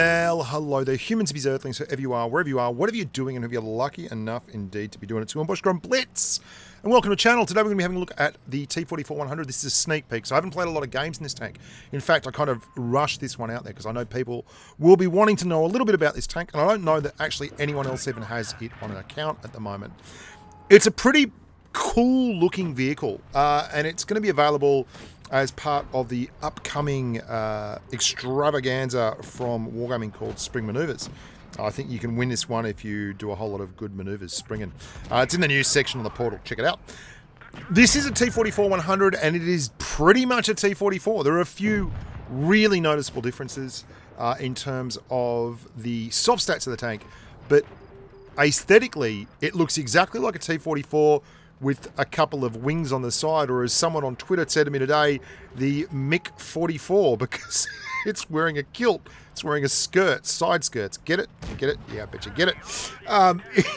Well, hello there, humans, bees, earthlings, whoever you are, wherever you are, whatever you're doing, and if you're lucky enough indeed to be doing it too. I'm Bushka on Blitz, and welcome to the channel. Today we're going to be having a look at the T44-100. This is a sneak peek, so I haven't played a lot of games in this tank. In fact, I kind of rushed this one out there because I know people will be wanting to know a little bit about this tank, and I don't know that actually anyone else even has it on an account at the moment. It's a pretty cool looking vehicle, and it's going to be available as part of the upcoming extravaganza from Wargaming called Spring Manoeuvres. I think you can win this one if you do a whole lot of good maneuvers springing. It's in the news section on the portal. Check it out. This is a T44-100, and it is pretty much a T44. There are a few really noticeable differences in terms of the soft stats of the tank, but aesthetically, it looks exactly like a T44 with a couple of wings on the side, or as someone on Twitter said to me today, the Mick 44, because it's wearing a kilt, it's wearing a skirt, side skirts. Get it? Get it? Yeah, I bet you get it.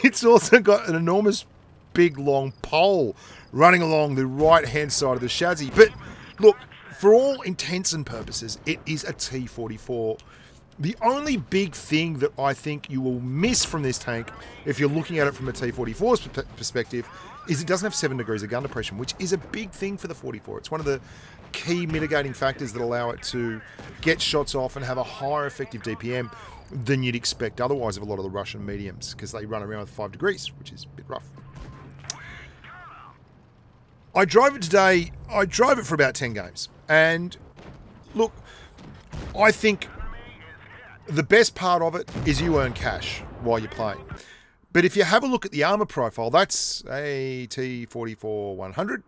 It's also got an enormous big long pole running along the right-hand side of the chassis. But look, for all intents and purposes, it is a T44. The only big thing that I think you will miss from this tank, if you're looking at it from a T44's perspective, is it doesn't have 7 degrees of gun depression, which is a big thing for the 44. It's one of the key mitigating factors that allow it to get shots off and have a higher effective DPM than you'd expect otherwise of a lot of the Russian mediums, because they run around with 5 degrees, which is a bit rough. I drove it today. I drove it for about 10 games. And look, I think the best part of it is you earn cash while you're playing. But if you have a look at the armor profile, that's a T44-100,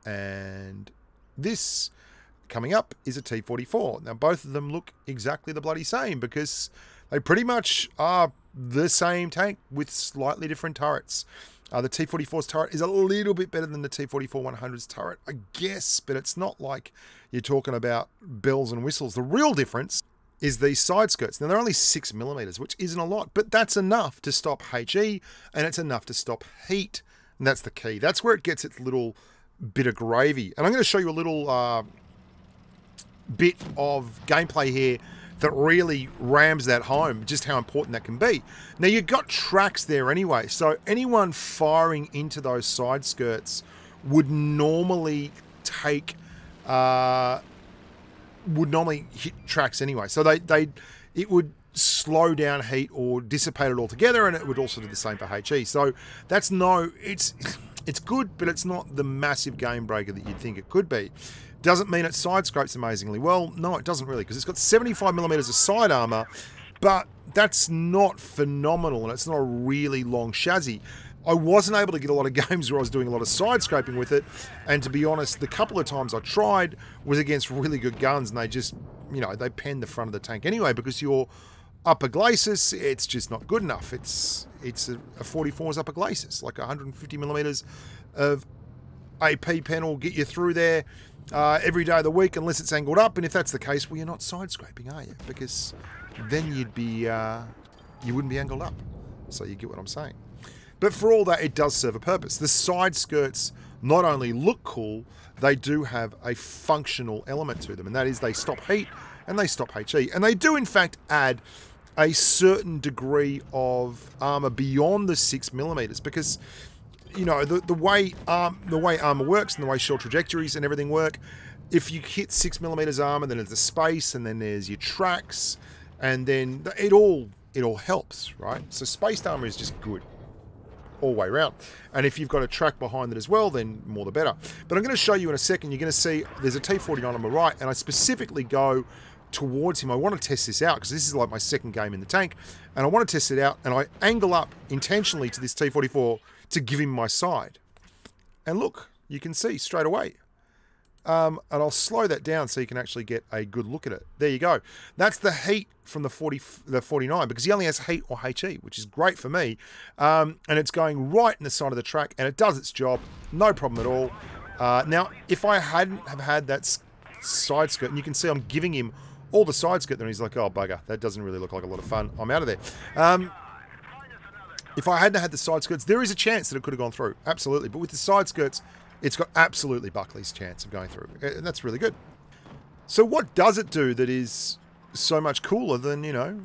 and this coming up is a T44. Now, both of them look exactly the bloody same because they pretty much are the same tank with slightly different turrets. The T44's turret is a little bit better than the T44-100's turret, I guess, but it's not like you're talking about bells and whistles. The real difference is these side skirts. Now, they're only 6mm, which isn't a lot, but that's enough to stop HE, and it's enough to stop heat. And that's the key. That's where it gets its little bit of gravy. And I'm going to show you a little bit of gameplay here that really rams that home, just how important that can be. Now, you've got tracks there anyway, so anyone firing into those side skirts would normally take... would normally hit tracks anyway. So it would slow down heat or dissipate it altogether, and it would also do the same for HE. So that's it's good, but it's not the massive game breaker that you'd think it could be. Doesn't mean it side scopes amazingly well. No, it doesn't really, because it's got 75mm of side armor, but that's not phenomenal, and it's not a really long chassis. I wasn't able to get a lot of games where I was doing a lot of side scraping with it, and to be honest, the couple of times I tried was against really good guns, and they just, you know, they penned the front of the tank anyway, because your upper glacis, it's just not good enough. It's a 44's upper glacis, like 150mm of AP pen will get you through there every day of the week, unless it's angled up, and if that's the case, well, you're not side scraping, are you? Because then you'd be, you wouldn't be angled up. So you get what I'm saying. But for all that, it does serve a purpose. The side skirts not only look cool, they do have a functional element to them, and that is they stop heat and they stop HE. And they do, in fact, add a certain degree of armor beyond the 6mm, because, you know, the way armor works and the way shell trajectories and everything work, if you hit 6mm armor, then there's the space, and then there's your tracks, and then it all helps, right? So spaced armor is just good all the way around. And if you've got a track behind it as well, then more the better. But I'm going to show you in a second. You're going to see there's a T49 on my right, and I specifically go towards him. I want to test this out because this is like my second game in the tank, and I want to test it out, and I angle up intentionally to this T44 to give him my side. And look, you can see straight away. And I'll slow that down so you can actually get a good look at it. There you go. That's the heat from the 49, because he only has heat or HE, which is great for me. And it's going right in the side of the track, and it does its job. No problem at all. Now, if I hadn't have had that side skirt, and you can see I'm giving him all the side skirt, then he's like, oh, bugger, that doesn't really look like a lot of fun. I'm out of there. If I hadn't had the side skirts, there is a chance that it could have gone through. Absolutely. But with the side skirts, it's got absolutely Buckley's chance of going through. And that's really good. So what does it do that is so much cooler than, you know,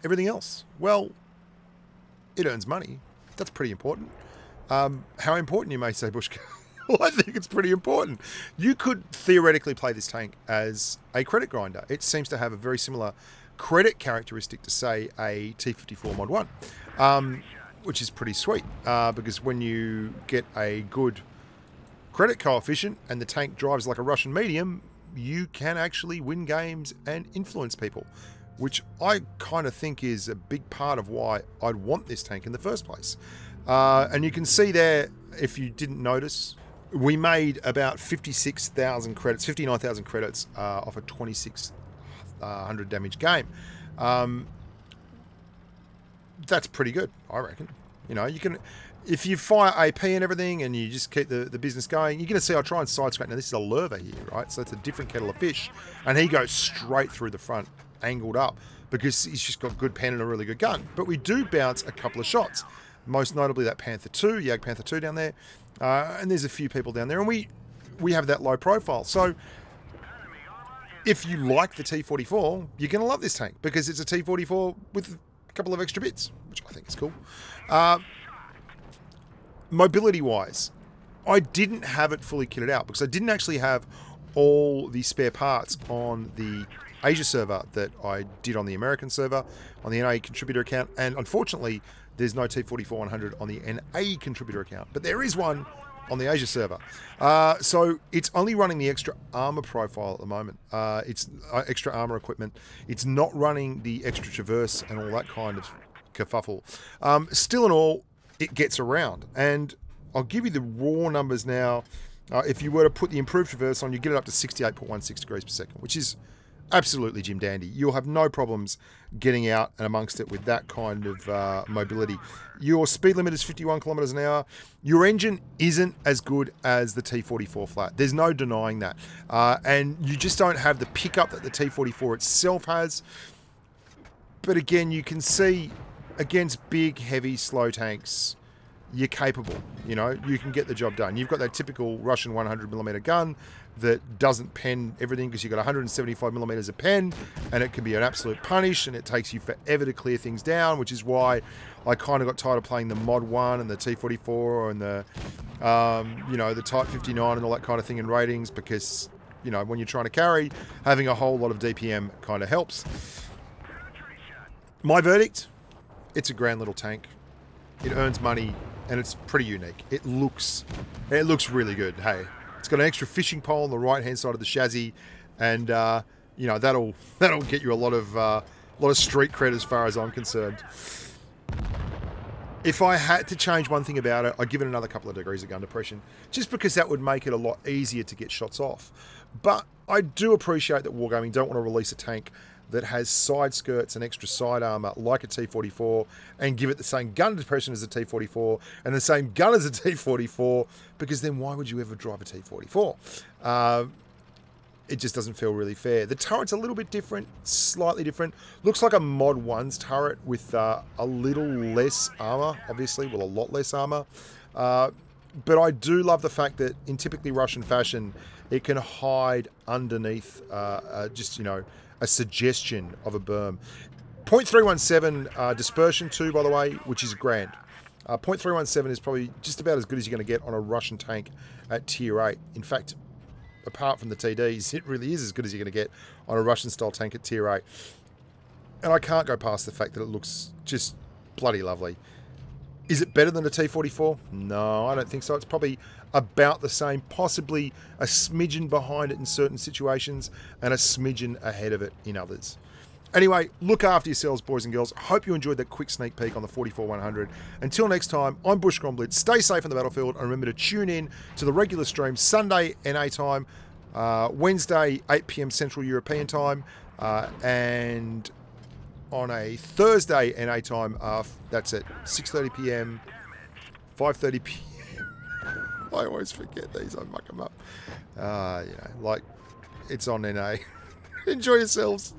everything else? Well, it earns money. That's pretty important. How important, you may say, Bushka? Well, I think it's pretty important. You could theoretically play this tank as a credit grinder. It seems to have a very similar credit characteristic to, say, a T54 Mod 1, which is pretty sweet, because when you get a good credit coefficient and the tank drives like a Russian medium, you can actually win games and influence people, which I kind of think is a big part of why I'd want this tank in the first place. And you can see there, if you didn't notice, we made about 56,000 credits, 59,000 credits off a 2,600 damage game. That's pretty good, I reckon. You know, you can, if you fire AP and everything and you just keep the business going, you're going to see I try and side scrape. Now, this is a lurver here, right? So it's a different kettle of fish. And he goes straight through the front, angled up, because he's just got good pen and a really good gun. But we do bounce a couple of shots. Most notably that Panther 2, Yag Panther 2 down there. And there's a few people down there. And we have that low profile. So if you like the T44, you're going to love this tank, because it's a T44 with a couple of extra bits, which I think is cool. Mobility-wise, I didn't have it fully kitted out, because I didn't actually have all the spare parts on the Asia server that I did on the American server, on the NA contributor account, and unfortunately, there's no T44-100 on the NA contributor account, but there is one on the Asia server. So it's only running the extra armor profile at the moment. It's extra armor equipment. It's not running the extra traverse and all that kind of kerfuffle. Still in all, it gets around. And I'll give you the raw numbers now. If you were to put the improved traverse on, you get it up to 68.16 degrees per second, which is absolutely Jim Dandy. You'll have no problems getting out and amongst it with that kind of mobility. Your speed limit is 51 kilometers an hour. Your engine isn't as good as the T44 flat. There's no denying that. And you just don't have the pickup that the T44 itself has. But again, you can see against big, heavy, slow tanks, you're capable. You know, you can get the job done. You've got that typical Russian 100mm gun that doesn't pen everything, because you've got 175mm of pen, and it can be an absolute punish, and it takes you forever to clear things down, which is why I kind of got tired of playing the Mod 1 and the T44 and the, you know, the Type 59 and all that kind of thing in ratings, because, you know, when you're trying to carry, having a whole lot of DPM kind of helps. My verdict, it's a grand little tank. It earns money, and it's pretty unique. It looks really good. Hey, it's got an extra fishing pole on the right-hand side of the chassis, and you know, that'll get you a lot of street cred as far as I'm concerned. If I had to change one thing about it, I'd give it another couple of degrees of gun depression, just because that would make it a lot easier to get shots off. But I do appreciate that Wargaming don't want to release a tank that has side skirts and extra side armor like a T44 and give it the same gun depression as a T44 and the same gun as a T44, because then why would you ever drive a T44? It just doesn't feel really fair. The turret's a little bit different, slightly different. Looks like a Mod 1's turret with a little less armor, obviously, well, a lot less armor. But I do love the fact that in typically Russian fashion, it can hide underneath just, you know, a suggestion of a berm. 0.317 dispersion too, by the way, which is grand. 0.317 is probably just about as good as you're going to get on a Russian tank at tier 8. In fact, apart from the TDs, it really is as good as you're going to get on a Russian style tank at tier 8. And I can't go past the fact that it looks just bloody lovely. Is it better than a T44? No, I don't think so. It's probably about the same, possibly a smidgen behind it in certain situations and a smidgen ahead of it in others. Anyway, look after yourselves, boys and girls. Hope you enjoyed that quick sneak peek on the 44-100. Until next time, I'm Bushka on Blitz. Stay safe on the battlefield, and remember to tune in to the regular stream Sunday NA time, Wednesday 8 PM Central European time, and on a Thursday NA time, that's at 6:30 PM, 5:30 PM. I always forget these, I muck them up. You know, like, it's on NA. Enjoy yourselves.